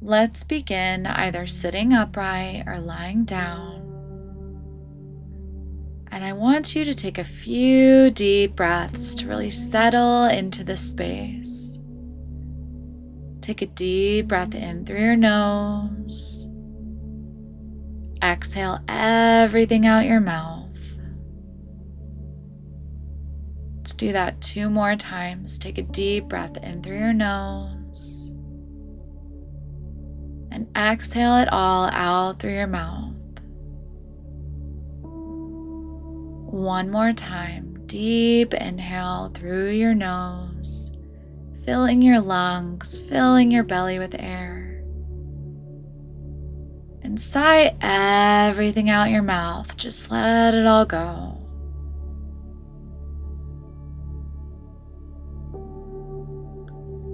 Let's begin either sitting upright or lying down. And I want you to take a few deep breaths to really settle into the space. Take a deep breath in through your nose. Exhale everything out your mouth. Let's do that 2 more times. Take a deep breath in through your nose. And exhale it all out through your mouth. One more time. Deep inhale through your nose, filling your lungs, filling your belly with air. And sigh everything out your mouth. Just let it all go.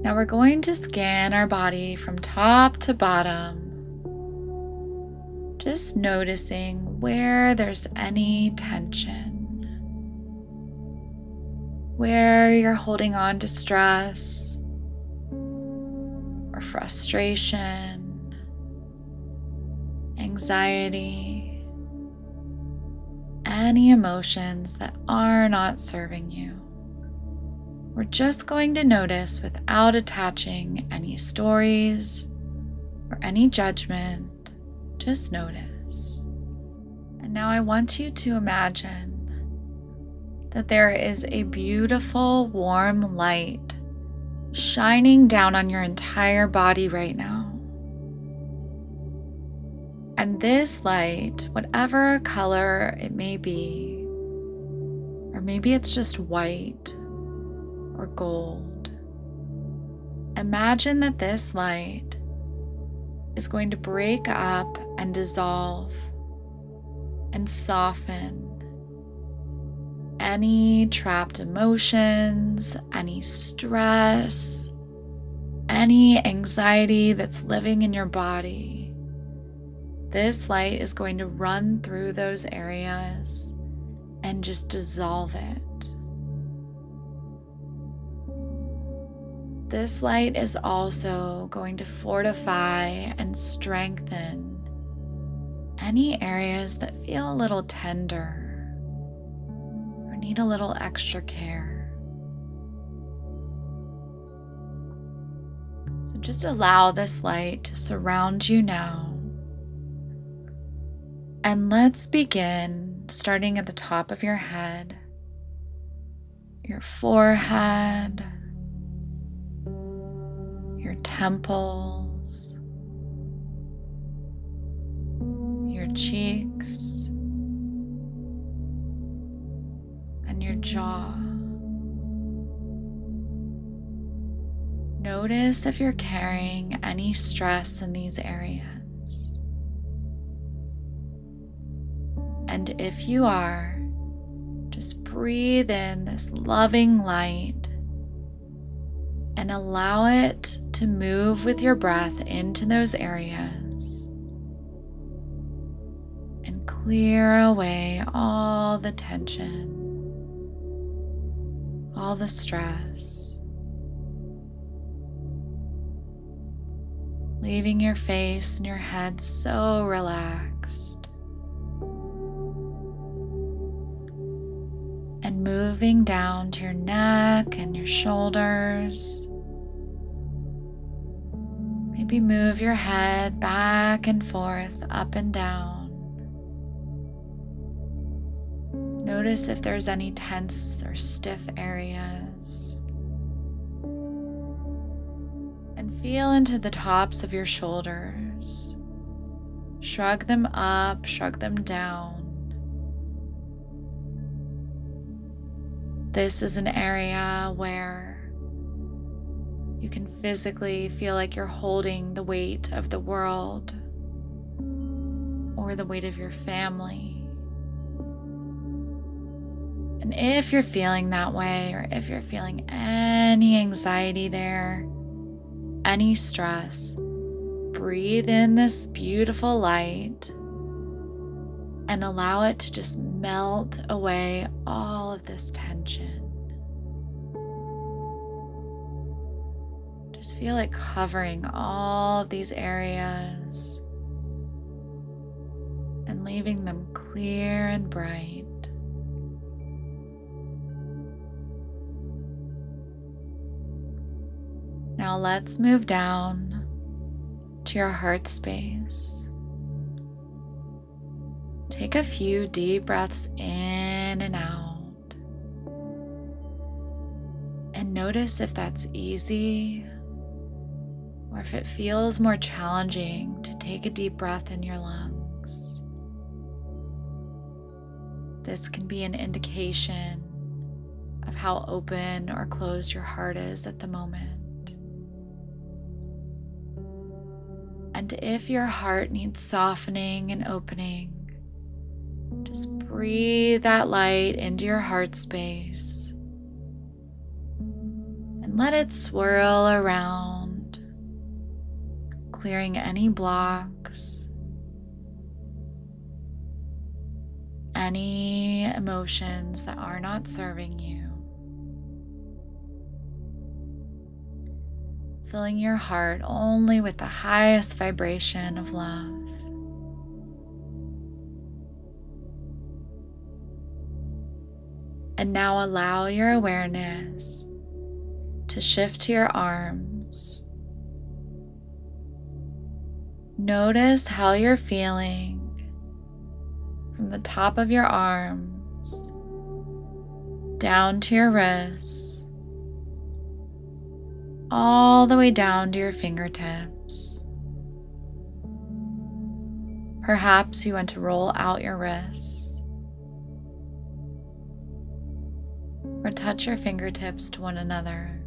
Now we're going to scan our body from top to bottom, just noticing where there's any tension, where you're holding on to stress or frustration, anxiety, any emotions that are not serving you. We're just going to notice without attaching any stories or any judgment. Just notice. And now I want you to imagine that there is a beautiful warm light shining down on your entire body right now. And this light, whatever color it may be, or maybe it's just white or gold, imagine that this light is going to break up and dissolve and soften any trapped emotions, any stress, any anxiety that's living in your body. This light is going to run through those areas and just dissolve it. This light is also going to fortify and strengthen any areas that feel a little tender or need a little extra care. So just allow this light to surround you now. And let's begin starting at the top of your head, your forehead, your temples, your cheeks, and your jaw. Notice if you're carrying any stress in these areas. And if you are, just breathe in this loving light and allow it to move with your breath into those areas and clear away all the tension, all the stress, leaving your face and your head so relaxed, and moving down to your neck and your shoulders. Maybe move your head back and forth, up and down. Notice if there's any tense or stiff areas. And feel into the tops of your shoulders. Shrug them up, shrug them down. This is an area where you can physically feel like you're holding the weight of the world or the weight of your family. And if you're feeling that way, or if you're feeling any anxiety there, any stress, breathe in this beautiful light and allow it to just melt away all of this tension. Just feel it covering all of these areas and leaving them clear and bright. Now let's move down to your heart space. Take a few deep breaths in and out. And notice if that's easy or if it feels more challenging to take a deep breath in your lungs. This can be an indication of how open or closed your heart is at the moment. And if your heart needs softening and opening, just breathe that light into your heart space and let it swirl around, clearing any blocks, any emotions that are not serving you. Filling your heart only with the highest vibration of love. And now allow your awareness to shift to your arms. Notice how you're feeling from the top of your arms down to your wrists, all the way down to your fingertips. Perhaps you want to roll out your wrists or touch your fingertips to one another.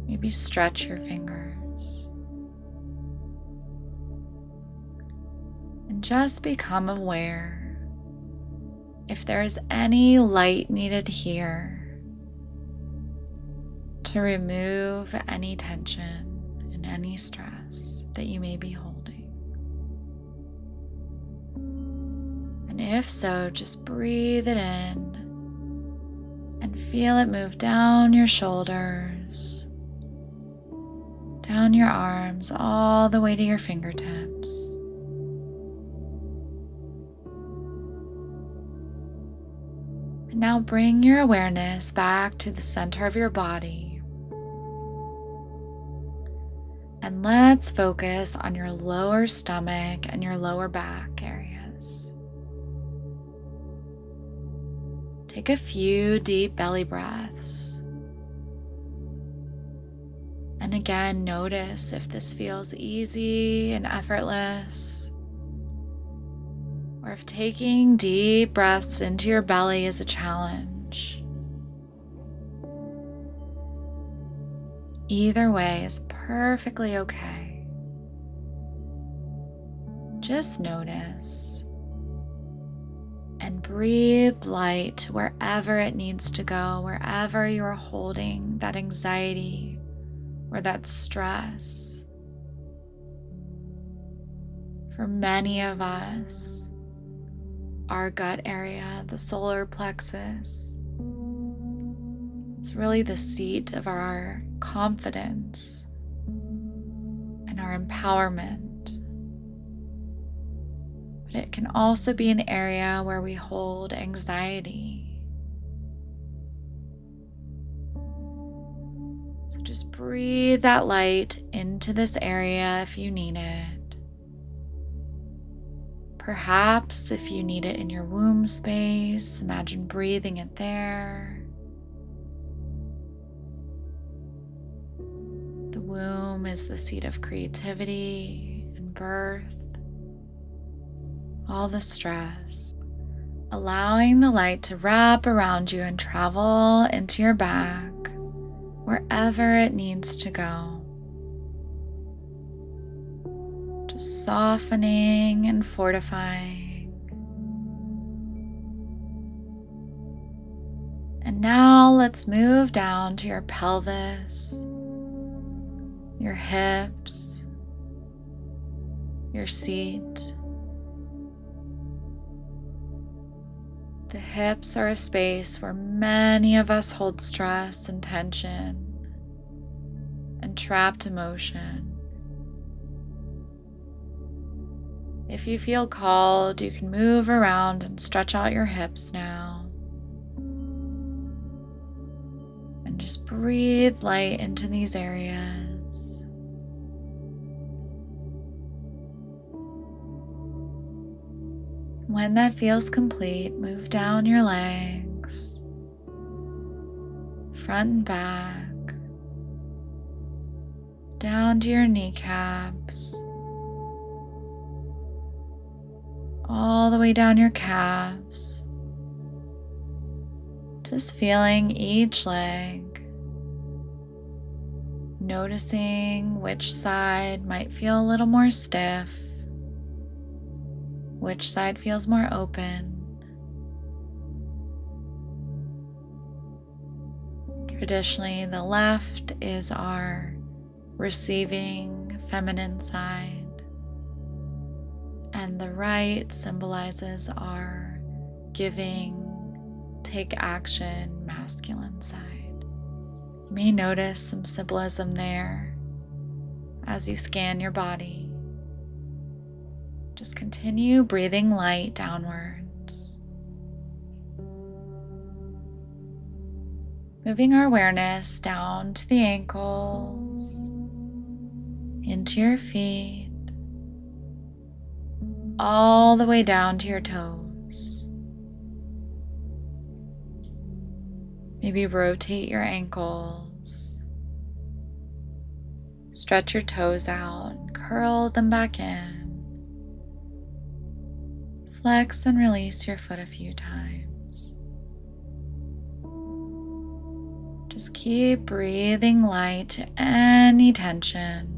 Maybe stretch your fingers. And just become aware if there is any light needed here to remove any tension and any stress that you may be holding. And if so, just breathe it in and feel it move down your shoulders, down your arms, all the way to your fingertips. And now bring your awareness back to the center of your body. And let's focus on your lower stomach and your lower back areas. Take a few deep belly breaths. And again, notice if this feels easy and effortless, or if taking deep breaths into your belly is a challenge. Either way is perfectly okay. Just notice and breathe light wherever it needs to go, wherever you're holding that anxiety or that stress. For many of us, our gut area, the solar plexus, it's really the seat of our confidence and our empowerment. But it can also be an area where we hold anxiety. So just breathe that light into this area if you need it. Perhaps if you need it in your womb space, imagine breathing it there. The womb is the seat of creativity and birth, all the stress. Allowing the light to wrap around you and travel into your back, wherever it needs to go. Just softening and fortifying. And now let's move down to your pelvis, your hips, your seat. The hips are a space where many of us hold stress and tension. and trapped emotion. If you feel called, you can move around and stretch out your hips now. And just breathe light into these areas. When that feels complete, move down your legs, front and back, down to your kneecaps, all the way down your calves. Just feeling each leg, noticing which side might feel a little more stiff, which side feels more open. Traditionally, the left is our receiving feminine side, and the right symbolizes our giving, take action, masculine side. You may notice some symbolism there as you scan your body. Just continue breathing light downwards. Moving our awareness down to the ankles, into your feet, all the way down to your toes. Maybe rotate your ankles, stretch your toes out, and curl them back in. Flex and release your foot a few times. Just keep breathing light to any tension.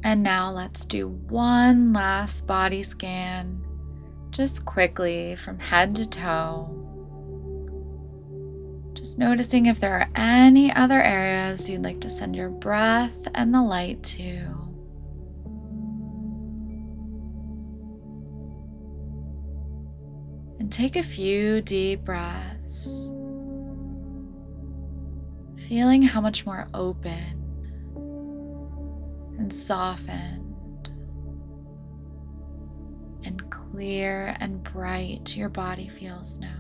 And now let's do one last body scan, just quickly from head to toe. Just noticing if there are any other areas you'd like to send your breath and the light to. And take a few deep breaths, feeling how much more open and softened and clear and bright your body feels now.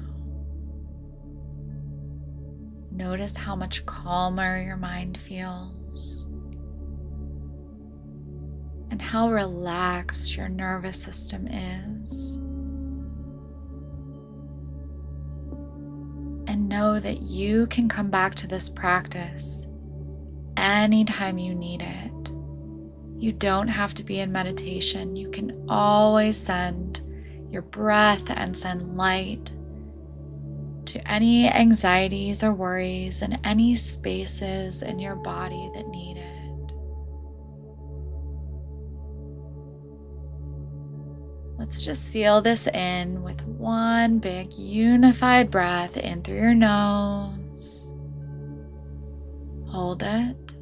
Notice how much calmer your mind feels and how relaxed your nervous system is. And know that you can come back to this practice anytime you need it. You don't have to be in meditation. You can always send your breath and send light to any anxieties or worries and any spaces in your body that need it. Let's just seal this in with one big unified breath in through your nose. Hold it.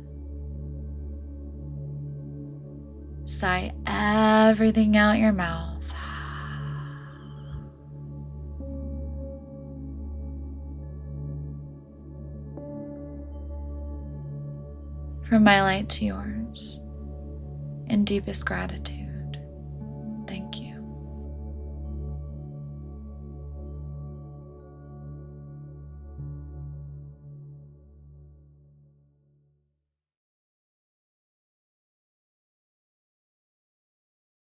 Sigh everything out your mouth. From my light to yours, in deepest gratitude, thank you.